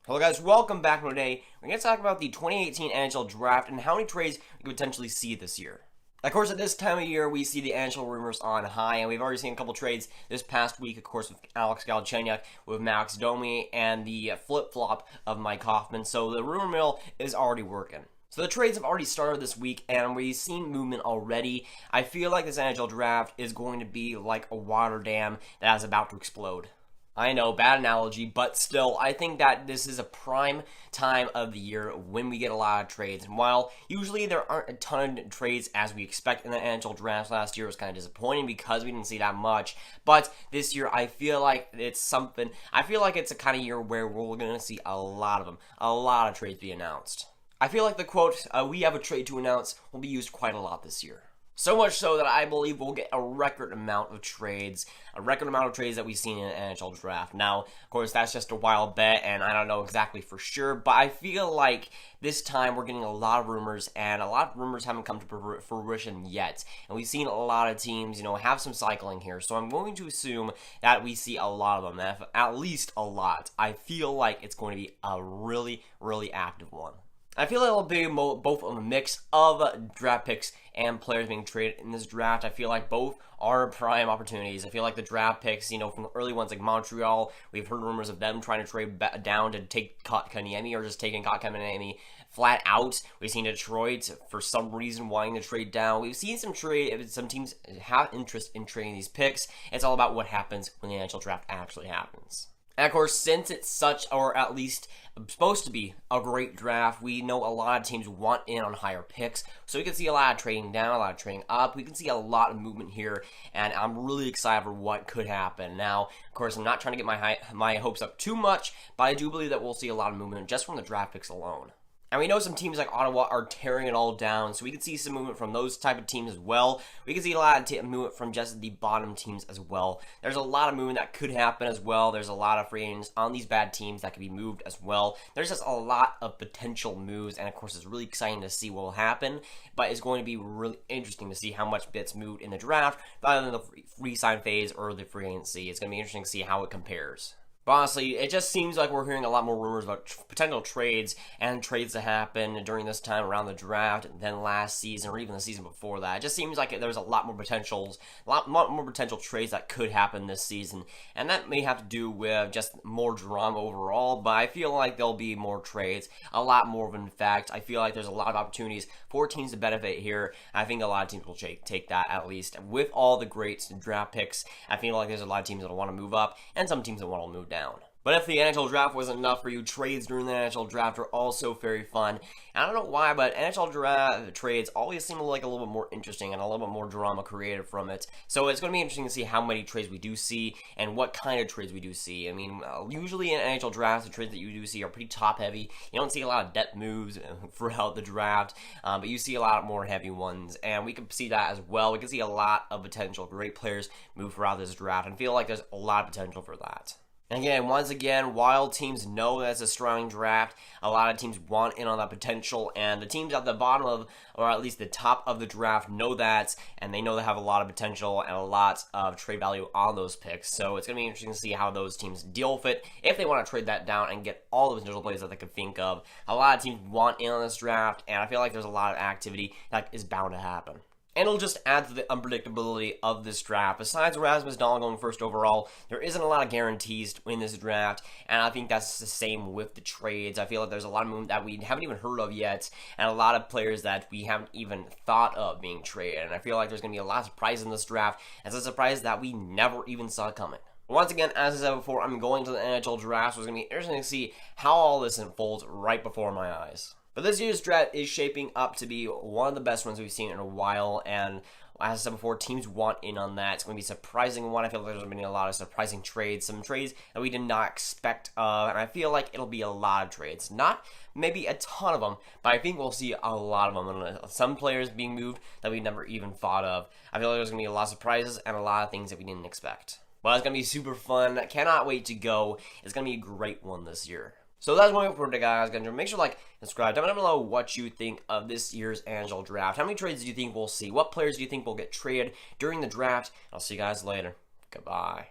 Hello guys, welcome back. Today we're going to talk about the 2018 NHL Draft and how many trades we could potentially see this year. Of course, at this time of year, we see the NHL rumors on high, and we've already seen a couple trades this past week, of course, with Alex Galchenyuk, with Max Domi, and the flip-flop of Mike Hoffman, so the rumor mill is already working. So the trades have already started this week, and we've seen movement already. I feel like this NHL Draft is going to be like a water dam that is about to explode. I know, bad analogy, but still, I think that this is a prime time of the year when we get a lot of trades. And while usually there aren't a ton of trades as we expect in the NHL Draft, last year was kind of disappointing because we didn't see that much. But this year, I feel like it's something, I feel like it's a kind of year where we're going to see a lot of them, a lot of trades be announced. I feel like the quote, we have a trade to announce, will be used quite a lot this year. So much so that I believe we'll get a record amount of trades that we've seen in the NHL Draft. Now, of course, that's just a wild bet, and I don't know exactly for sure, but I feel like this time we're getting a lot of rumors, and a lot of rumors haven't come to fruition yet. And we've seen a lot of teams, have some cycling here, so I'm going to assume that we see a lot of them, at least a lot. I feel like it's going to be a really, really active one. I feel like it'll be both a mix of draft picks and players being traded in this draft. I feel like both are prime opportunities. I feel like the draft picks, from the early ones like Montreal, we've heard rumors of them trying to trade down to take Kotkaniemi or just taking Kotkaniemi flat out. We've seen Detroit, for some reason, wanting to trade down. We've seen some teams have interest in trading these picks. It's all about what happens when the NHL Draft actually happens. And of course, since it's such, or at least supposed to be, a great draft, we know a lot of teams want in on higher picks. So we can see a lot of trading down, a lot of trading up. We can see a lot of movement here, and I'm really excited for what could happen. Now, of course, I'm not trying to get my hopes up too much, but I do believe that we'll see a lot of movement just from the draft picks alone. And we know some teams like Ottawa are tearing it all down, so we can see some movement from those type of teams as well. We can see a lot of movement from just the bottom teams as well. There's a lot of movement that could happen as well. There's a lot of free agents on these bad teams that could be moved as well. There's just a lot of potential moves, and of course it's really exciting to see what will happen, but it's going to be really interesting to see how much gets moved in the draft rather than the free sign phase or the free agency. It's going to be interesting to see how it compares. But honestly, it just seems like we're hearing a lot more rumors about potential trades and trades to happen during this time around the draft than last season or even the season before that. It just seems like there's a lot more potential trades that could happen this season. And that may have to do with just more drama overall, but I feel like there'll be more trades, a lot more of in fact. I feel like there's a lot of opportunities for teams to benefit here. I think a lot of teams will take that at least. With all the great draft picks, I feel like there's a lot of teams that want to move up and some teams that want to move down. But if the NHL Draft wasn't enough for you, trades during the NHL Draft are also very fun. And I don't know why, but NHL Draft trades always seem like a little bit more interesting and a little bit more drama created from it. So it's going to be interesting to see how many trades we do see and what kind of trades we do see. I mean, usually in NHL Drafts, the trades that you do see are pretty top-heavy. You don't see a lot of depth moves throughout the draft, but you see a lot more heavy ones. And we can see that as well. We can see a lot of potential great players move throughout this draft and feel like there's a lot of potential for that. And again, once again, while teams know that it's a strong draft, a lot of teams want in on that potential, and the teams at the bottom of, or at least the top of the draft know that, and they know they have a lot of potential and a lot of trade value on those picks. So it's going to be interesting to see how those teams deal with it, if they want to trade that down and get all the potential players that they could think of. A lot of teams want in on this draft, and I feel like there's a lot of activity that is bound to happen. And it'll just add to the unpredictability of this draft. Besides Rasmus Dahlin going first overall, there isn't a lot of guarantees in this draft, and I think that's the same with the trades. I feel like there's a lot of movement that we haven't even heard of yet, and a lot of players that we haven't even thought of being traded. And I feel like there's going to be a lot of surprises in this draft, and it's a surprise that we never even saw coming. Once again, as I said before, I'm going to the NHL Draft, so it's going to be interesting to see how all this unfolds right before my eyes. But this year's draft is shaping up to be one of the best ones we've seen in a while, and as I said before, teams want in on that. It's going to be a surprising one. I feel like there's going to be a lot of surprising trades, some trades that we did not expect of, and I feel like it'll be a lot of trades. Not maybe a ton of them, but I think we'll see a lot of them. And some players being moved that we never even thought of. I feel like there's going to be a lot of surprises and a lot of things that we didn't expect. Well, it's going to be super fun. Cannot wait to go. It's going to be a great one this year. So that's what I'm for today, guys. Make sure to like, subscribe. Comment down below what you think of this year's NHL Draft. How many trades do you think we'll see? What players do you think will get traded during the draft? I'll see you guys later. Goodbye.